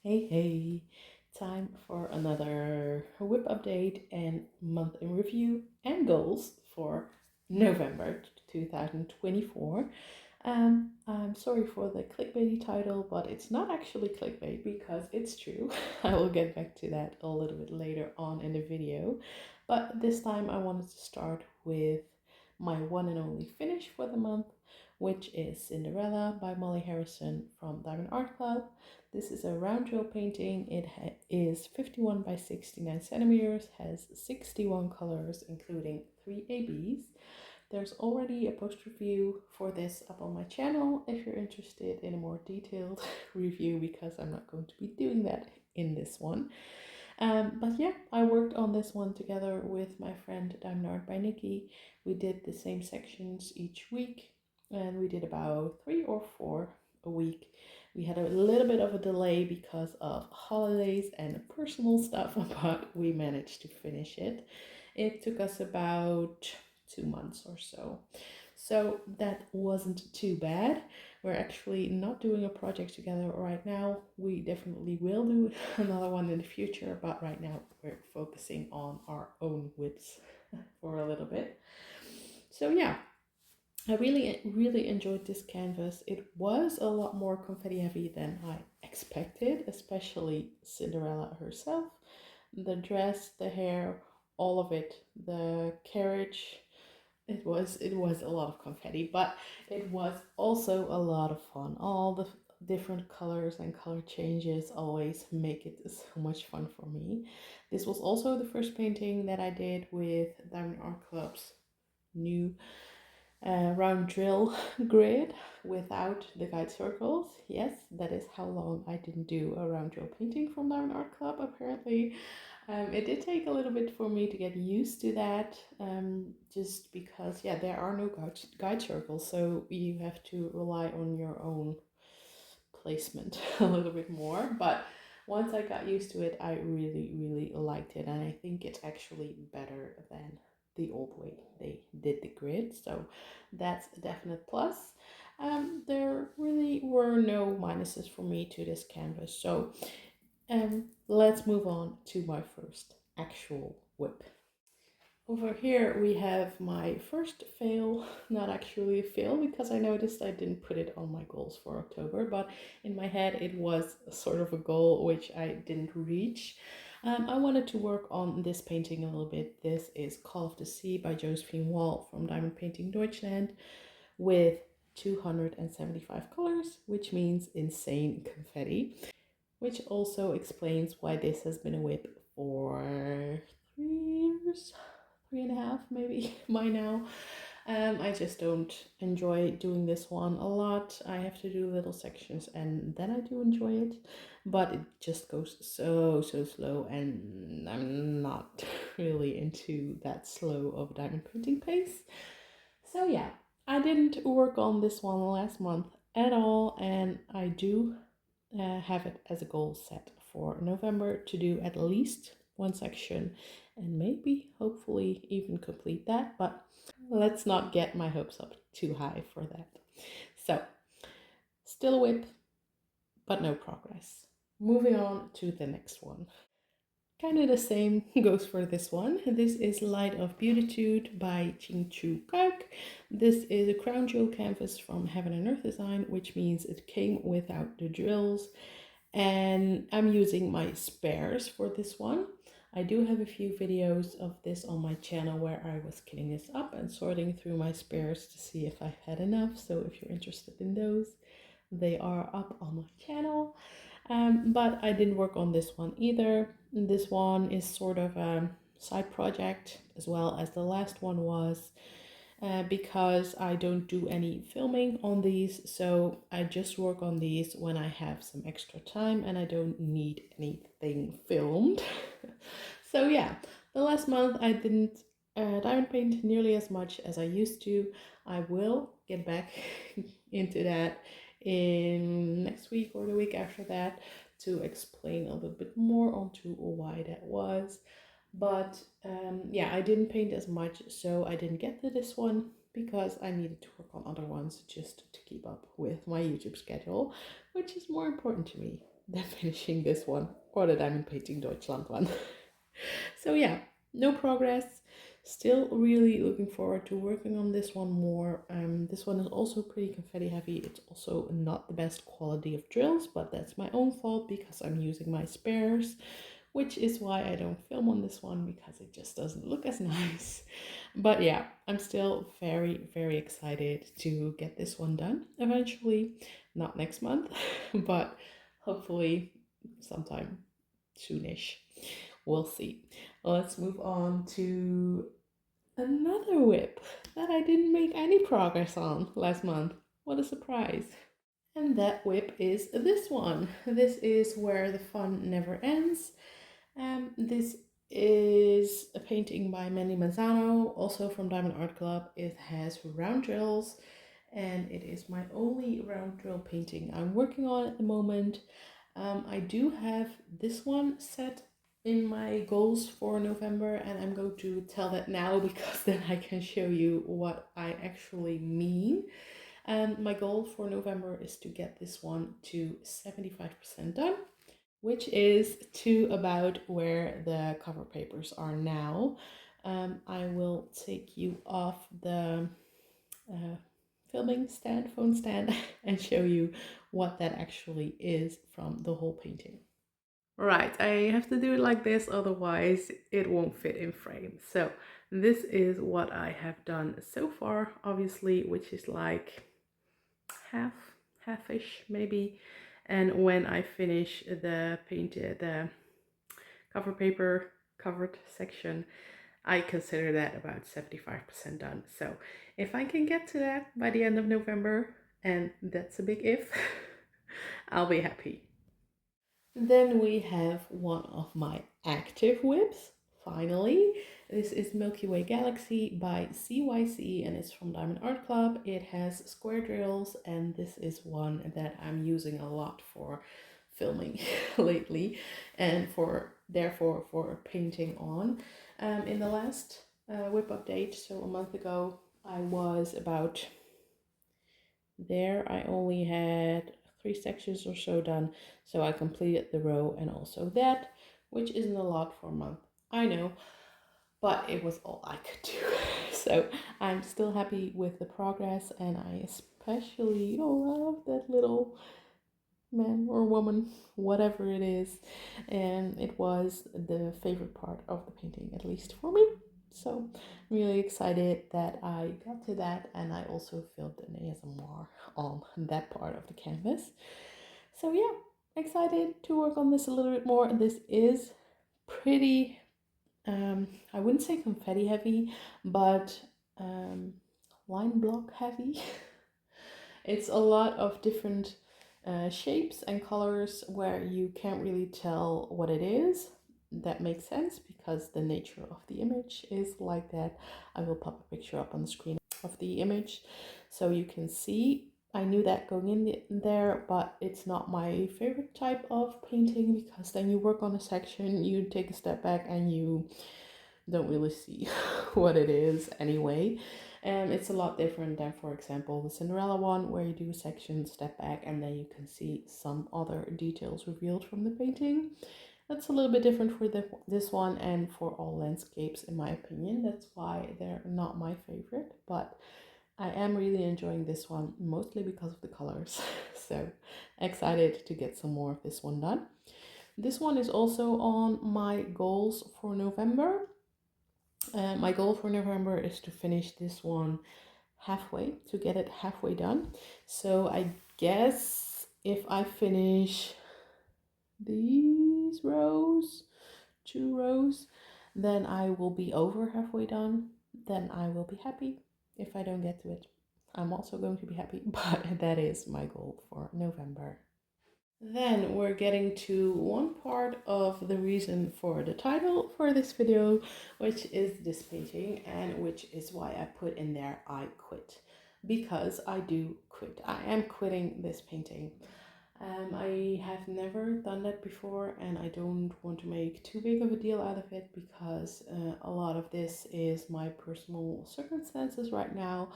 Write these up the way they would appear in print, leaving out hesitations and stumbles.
Hey, time for another WIP update and month in review and goals for November 2024. I'm sorry for the clickbaity title, but it's not actually clickbait because it's true. I will get back to that a little bit later on in the video. But this time I wanted to start with my one and only finish for the month, which is Cinderella by Molly Harrison from Diamond Art Club. This is a round drill painting. It is 51 by 69 centimeters, has 61 colors, including 3 ABs. There's already a post review for this up on my channel if you're interested in a more detailed review, because I'm not going to be doing that in this one. But yeah, I worked on this one together with my friend Diamond Art by Nikki. We did the same sections each week, and we did about 3 or 4 a week. We had a little bit of a delay because of holidays and personal stuff, but we managed to finish it. It took us about 2 months or so. So that wasn't too bad. We're actually not doing a project together right now. We definitely will do another one in the future, but right now we're focusing on our own WIPs for a little bit. So yeah, I really enjoyed this canvas. It was a lot more confetti heavy than I expected, especially Cinderella herself. The dress, the hair, all of it, the carriage. It was a lot of confetti, but it was also a lot of fun. All the different colors and color changes always make it so much fun for me. This was also the first painting that I did with Diamond Art Club's new round drill grid without the guide circles. Yes, that is how long I didn't do a round drill painting from Diamond Art Club, apparently. It did take a little bit for me to get used to that, just because, yeah, there are no guide circles, so you have to rely on your own placement a little bit more. But once I got used to it, I really liked it, and I think it's actually better than the old way they did the grid, so that's a definite plus. There really were no minuses for me to this canvas, so let's move on to my first actual WIP. Over here we have my first fail, not actually a fail because I noticed I didn't put it on my goals for October, but in my head it was sort of a goal which I didn't reach. I wanted to work on this painting a little bit. This is Call of the Sea by Josephine Wall from Diamond Painting Deutschland with 275 colors, which means insane confetti, which also explains why this has been a WIP for 3 years, 3.5 maybe by now. I just don't enjoy doing this one a lot. I have to do little sections and then I do enjoy it, but it just goes so slow, and I'm not really into that slow of diamond painting pace. So yeah, I didn't work on this one last month at all, and I do have it as a goal set for November to do at least one section and maybe hopefully even complete that, but let's not get my hopes up too high for that. So still a WIP, but no progress. Moving on to the next one. Kind of the same goes for this one. This is Light of Beatitude by Ching Chu Kauk. This is a crown jewel canvas from Heaven and Earth Design, which means it came without the drills. And I'm using my spares for this one. I do have a few videos of this on my channel where I was kitting this up and sorting through my spares to see if I had enough. So if you're interested in those, they are up on my channel. But I didn't work on this one either. This one is sort of a side project as well as the last one was, because I don't do any filming on these, so I just work on these when I have some extra time and I don't need anything filmed. So yeah, the last month I didn't diamond paint nearly as much as I used to. I will get back into that in next week or the week after that to explain a little bit more onto why that was. But yeah, I didn't paint as much, so I didn't get to this one because I needed to work on other ones just to keep up with my YouTube schedule, which is more important to me than finishing this one or the Diamond Painting Deutschland one. So yeah, no progress. Still really looking forward to working on this one more. This one is also pretty confetti heavy. It's also not the best quality of drills, but that's my own fault because I'm using my spares, which is why I don't film on this one, because it just doesn't look as nice. But yeah, I'm still very, very excited to get this one done eventually. Not next month, but hopefully sometime soonish. We'll see. Let's move on to another WIP that I didn't make any progress on last month. What a surprise. And that WIP is this one. This is Where the Fun Never Ends. This is a painting by Mandy Manzano, also from Diamond Art Club. It has round drills, and it is my only round drill painting I'm working on at the moment. I do have this one set in my goals for November, and I'm going to tell that now because then I can show you what I actually mean. My goal for November is to get this one to 75% done, which is to about where the cover papers are now. I will take you off the filming stand, phone stand, and show you what that actually is from the whole painting. Right, I have to do it like this, otherwise it won't fit in frame. So this is what I have done so far, obviously, which is like half-ish maybe. And when I finish the cover paper covered section, I consider that about 75% done. So if I can get to that by the end of November, and that's a big if, I'll be happy. Then we have one of my active WIPs, finally. This is Milky Way Galaxy by CYC, and it's from Diamond Art Club. It has square drills, and this is one that I'm using a lot for filming lately, and therefore for painting on. In the last WIP update, so a month ago, I was about there. I only had 3 sections or so done, so I completed the row and also that, which isn't a lot for a month, I know, but it was all I could do. So I'm still happy with the progress, and I especially love that little man or woman, whatever it is, and it was the favorite part of the painting, at least for me. So I'm really excited that I got to that, and I also filmed an ASMR on that part of the canvas. So yeah, excited to work on this a little bit more. This is pretty, I wouldn't say confetti heavy, but line block heavy. It's a lot of different shapes and colors where you can't really tell what it is. That makes sense because the nature of the image is like that. I will pop a picture up on the screen of the image so you can see. I knew that going in there, but it's not my favorite type of painting because then you work on a section, you take a step back, and you don't really see what it is anyway. And it's a lot different than, for example, the Cinderella one, where you do a section, step back, and then you can see some other details revealed from the painting. That's a little bit different for this one and for all landscapes, in my opinion. That's why they're not my favorite, but I am really enjoying this one, mostly because of the colors. So excited to get some more of this one done. This one is also on my goals for November. My goal for November is to finish this one halfway, to get it halfway done. So I guess if I finish these rows, 2 rows, then I will be over halfway done. Then I will be happy. If I don't get to it, I'm also going to be happy, but that is my goal for November. Then we're getting to one part of the reason for the title for this video, which is this painting, and which is why I put in there I quit. Because I do quit. I am quitting this painting. I have never done that before, and I don't want to make too big of a deal out of it because a lot of this is my personal circumstances right now.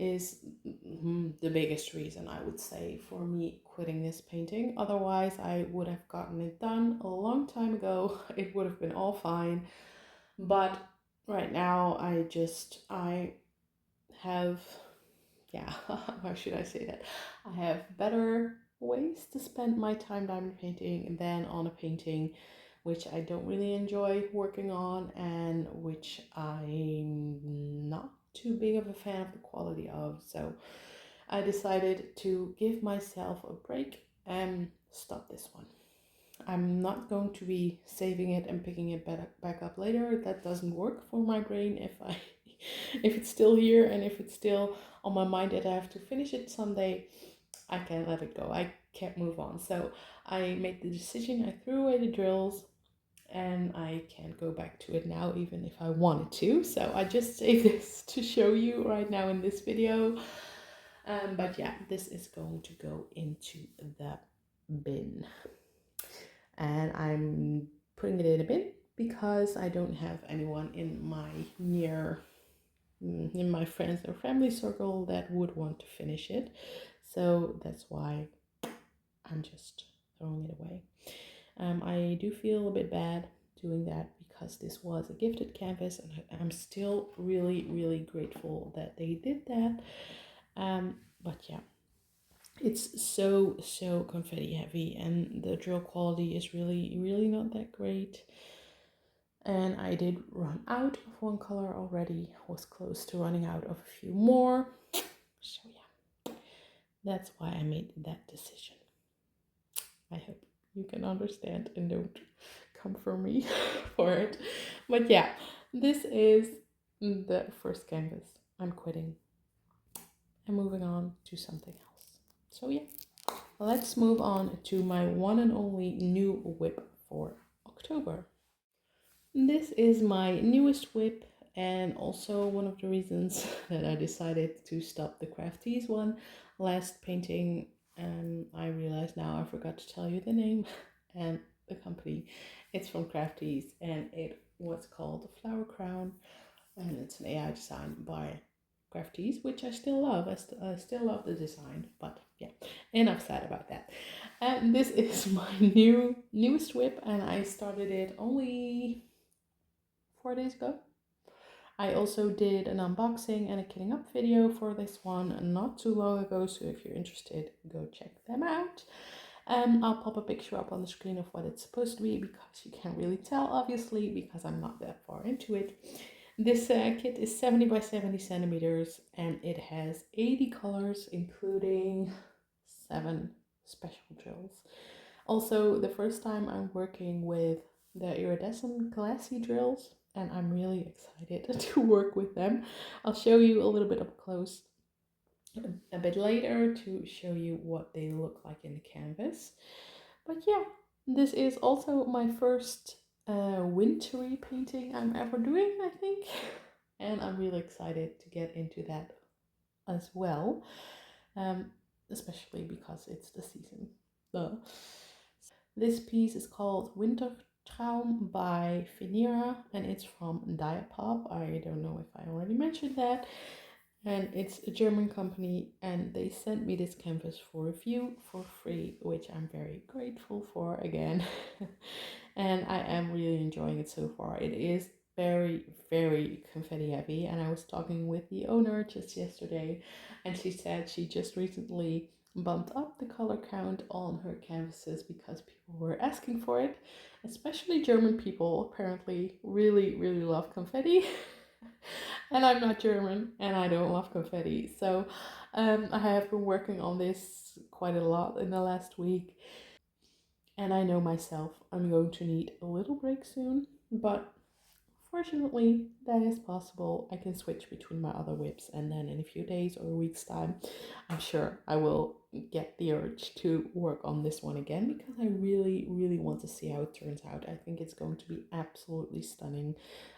is the biggest reason, I would say, for me quitting this painting. Otherwise, I would have gotten it done a long time ago. It would have been all fine. But right now, I have, yeah, how should I say that? I have better ways to spend my time diamond painting than on a painting which I don't really enjoy working on and which I'm not too big of a fan of the quality of. So I decided to give myself a break and stop this one. I'm not going to be saving it and picking it back up later. That doesn't work for my brain. If it's still here and if it's still on my mind that I have to finish it someday, I can't let it go. I can't move on. So I made the decision. I threw away the drills and I can't go back to it now, even if I wanted to. So I just saved this to show you right now in this video. But yeah, this is going to go into the bin. And I'm putting it in a bin because I don't have anyone in my friends or family circle that would want to finish it. So that's why I'm just throwing it away. I do feel a bit bad doing that because this was a gifted canvas and I'm still really, really grateful that they did that. But yeah, it's so confetti heavy and the drill quality is really not that great. And I did run out of one color already, was close to running out of a few more. So yeah, that's why I made that decision. I hope you can understand and don't come for me for it. But yeah, this is the first canvas. I'm quitting. I'm moving on to something else. So yeah, let's move on to my one and only new WIP for October. This is my newest WIP and also one of the reasons that I decided to stop the Crafties one. Last painting, I realize now I forgot to tell you the name and the company. It's from Crafties and it was called the Flower Crown and it's an AI design by Crafties, which I still love. I still love the design, but yeah, enough said about that. And this is my newest WIP and I started it only 4 days ago. I also did an unboxing and a kitting up video for this one not too long ago, so if you're interested, go check them out. I'll pop a picture up on the screen of what it's supposed to be because you can't really tell, obviously, because I'm not that far into it. This kit is 70 by 70 centimeters and it has 80 colors, including 7 special drills. Also, the first time I'm working with the iridescent glassy drills, and I'm really excited to work with them. I'll show you a little bit up close a bit later to show you what they look like in the canvas. But yeah, this is also my first wintry painting I'm ever doing, I think. And I'm really excited to get into that as well, especially because it's the season. This piece is called Wintertraum by Finira and it's from Diapop. I don't know if I already mentioned that. And it's a German company and they sent me this canvas for review for free, which I'm very grateful for again. And I am really enjoying it so far. It is very confetti heavy and I was talking with the owner just yesterday and she said she just recently bumped up the color count on her canvases because people were asking for it. Especially German people apparently really love confetti. And I'm not German and I don't love confetti. So I have been working on this quite a lot in the last week. And I know myself, I'm going to need a little break soon. But fortunately, that is possible. I can switch between my other WIPs and then in a few days or a week's time, I'm sure I will get the urge to work on this one again because I really want to see how it turns out. I think it's going to be absolutely stunning.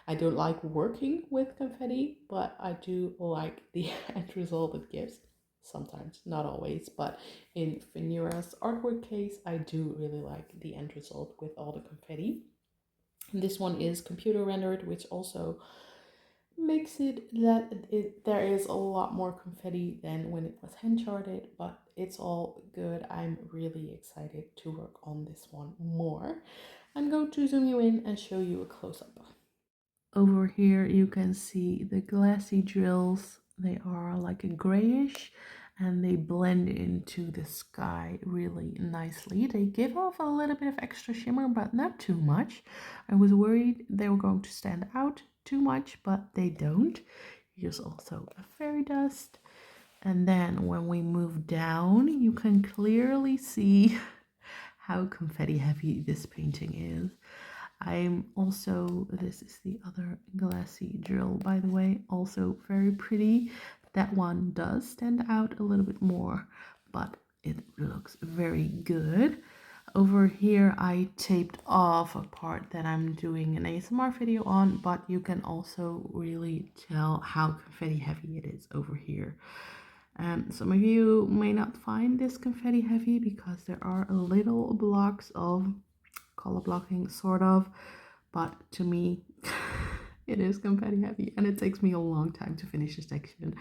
I don't like working with confetti, but I do like the end result it gives. Sometimes, not always, but in Finira's artwork case, I do really like the end result with all the confetti. This one is computer rendered, which also makes it that there is a lot more confetti than when it was hand charted, but it's all good. I'm really excited to work on this one more. I'm going to zoom you in and show you a close-up. Over here you can see the glassy drills. They are like a grayish and they blend into the sky really nicely. They give off a little bit of extra shimmer, but not too much. I was worried they were going to stand out too much, but they don't. Here's also a fairy dust. And then when we move down, you can clearly see how confetti heavy this painting is. I'm also, this is the other glassy drill, by the way, also very pretty. That one does stand out a little bit more, but it looks very good. Over here, I taped off a part that I'm doing an ASMR video on, but you can also really tell how confetti heavy it is over here. Some of you may not find this confetti heavy because there are little blocks of color blocking, sort of, but to me it is confetti heavy and it takes me a long time to finish a section.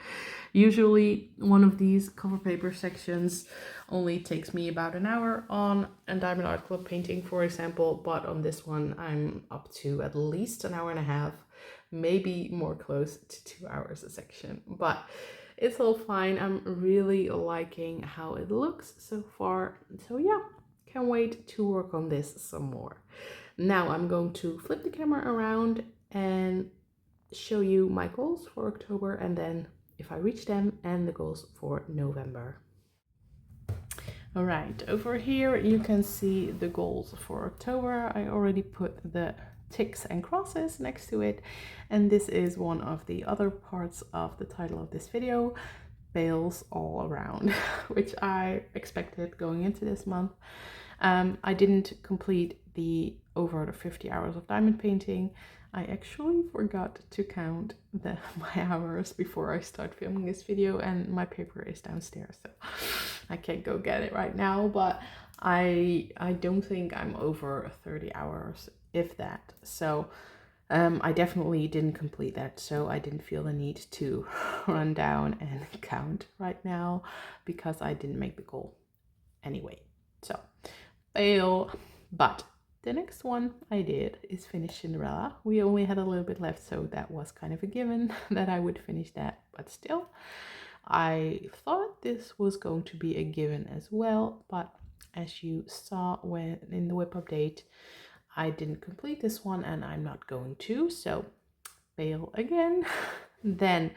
Usually one of these cover paper sections only takes me about an hour on a Diamond Art Club painting, for example, but on this one I'm up to at least an hour and a half, maybe more close to 2 hours a section, but it's all fine. I'm really liking how it looks so far, so yeah, can't wait to work on this some more. Now I'm going to flip the camera around and show you my goals for October and then if I reach them and the goals for November. All right, over here you can see the goals for October. I already put the ticks and crosses next to it, and this is one of the other parts of the title of this video, fails all around, which I expected going into this month. I didn't complete the over the 50 hours of diamond painting. I actually forgot to count my hours before I start filming this video, and my paper is downstairs, so I can't go get it right now, but I don't think I'm over 30 hours, if that. So I definitely didn't complete that, so I didn't feel the need to run down and count right now because I didn't make the goal anyway. So fail, but the next one I did is finish Cinderella. We only had a little bit left, so that was kind of a given that I would finish that, but still, I thought this was going to be a given as well, but as you saw when in the WIP update, I didn't complete this one and I'm not going to, so fail again. Then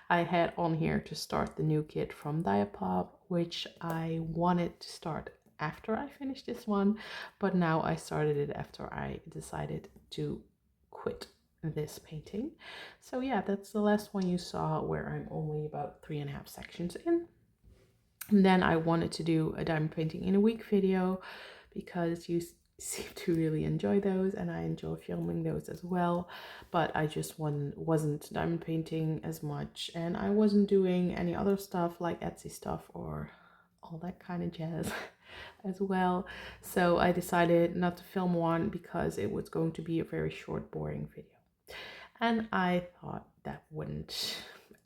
I had on here to start the new kit from Diapop, which I wanted to start after I finished this one, but now I started it after I decided to quit this painting. So yeah, that's the last one you saw where I'm only about 3.5 sections in. And then I wanted to do a diamond painting in a week video because you seem to really enjoy those and I enjoy filming those as well, but I just wasn't diamond painting as much and I wasn't doing any other stuff like Etsy stuff or all that kind of jazz as well. So I decided not to film one because it was going to be a very short, boring video. And I thought that wouldn't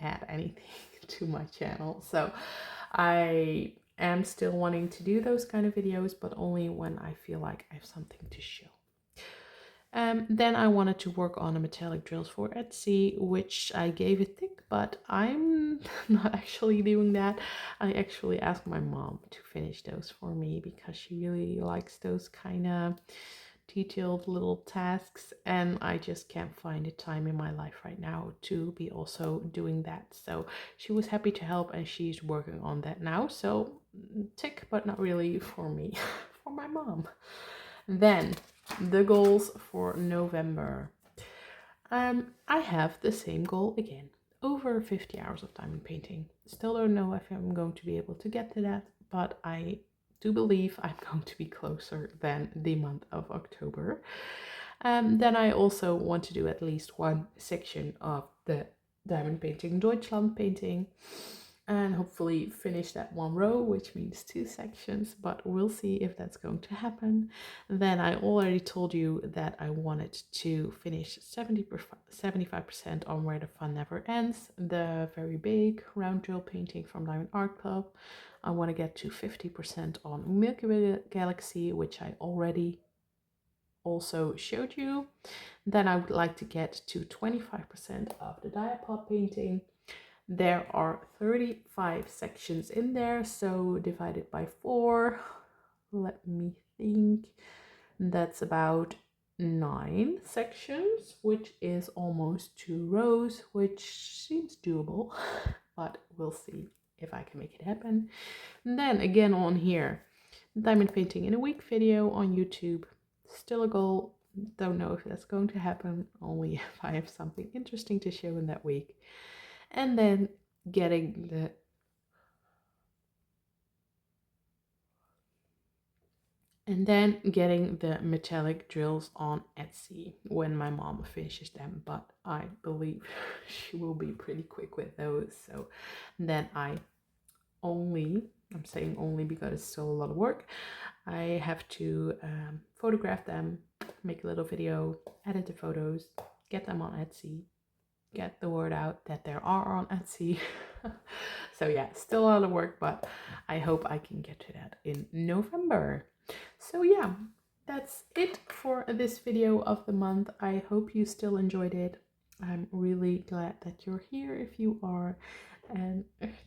add anything to my channel. So I am still wanting to do those kind of videos, but only when I feel like I have something to show. Then I wanted to work on a metallic drills for Etsy, which I gave a tick, but I'm not actually doing that. I actually asked my mom to finish those for me because she really likes those kind of detailed little tasks, and I just can't find the time in my life right now to be also doing that. So she was happy to help and she's working on that now. So tick, but not really for me, for my mom. Then the goals for November. I have the same goal again, over 50 hours of diamond painting. Still don't know if I'm going to be able to get to that, but I do believe I'm going to be closer than the month of October. Then I also want to do at least one section of the diamond painting Deutschland painting. and hopefully finish that one row, which means 2 sections, but we'll see if that's going to happen. Then I already told you that I wanted to finish 75% on Where the Fun Never Ends, the very big round drill painting from Diamond Art Club. I want to get to 50% on Milky Way Galaxy, which I already also showed you. Then I would like to get to 25% of the Diapop painting. There are 35 sections in there, so divided by 4, let me think, that's about 9 sections, which is almost 2 rows, which seems doable, but we'll see if I can make it happen. And then again on here, diamond painting in a week video on YouTube, still a goal. Don't know if that's going to happen, only if I have something interesting to show in that week. And then getting the metallic drills on Etsy when my mom finishes them, but I believe she will be pretty quick with those. So then I'm saying only because it's still a lot of work, I have to photograph them, make a little video, edit the photos, get them on Etsy, get the word out that there are on Etsy. So yeah, still a lot of work, but I hope I can get to that in November. So yeah, that's it for this video of the month. I hope you still enjoyed it. I'm really glad that you're here if you are, and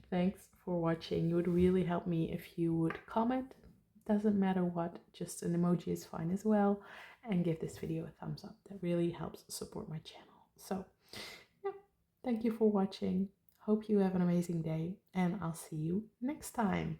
thanks for watching. It would really help me if you would comment. Doesn't matter what, just an emoji is fine as well, and give this video a thumbs up. That really helps support my channel. So yeah, thank you for watching. Hope you have an amazing day, and I'll see you next time.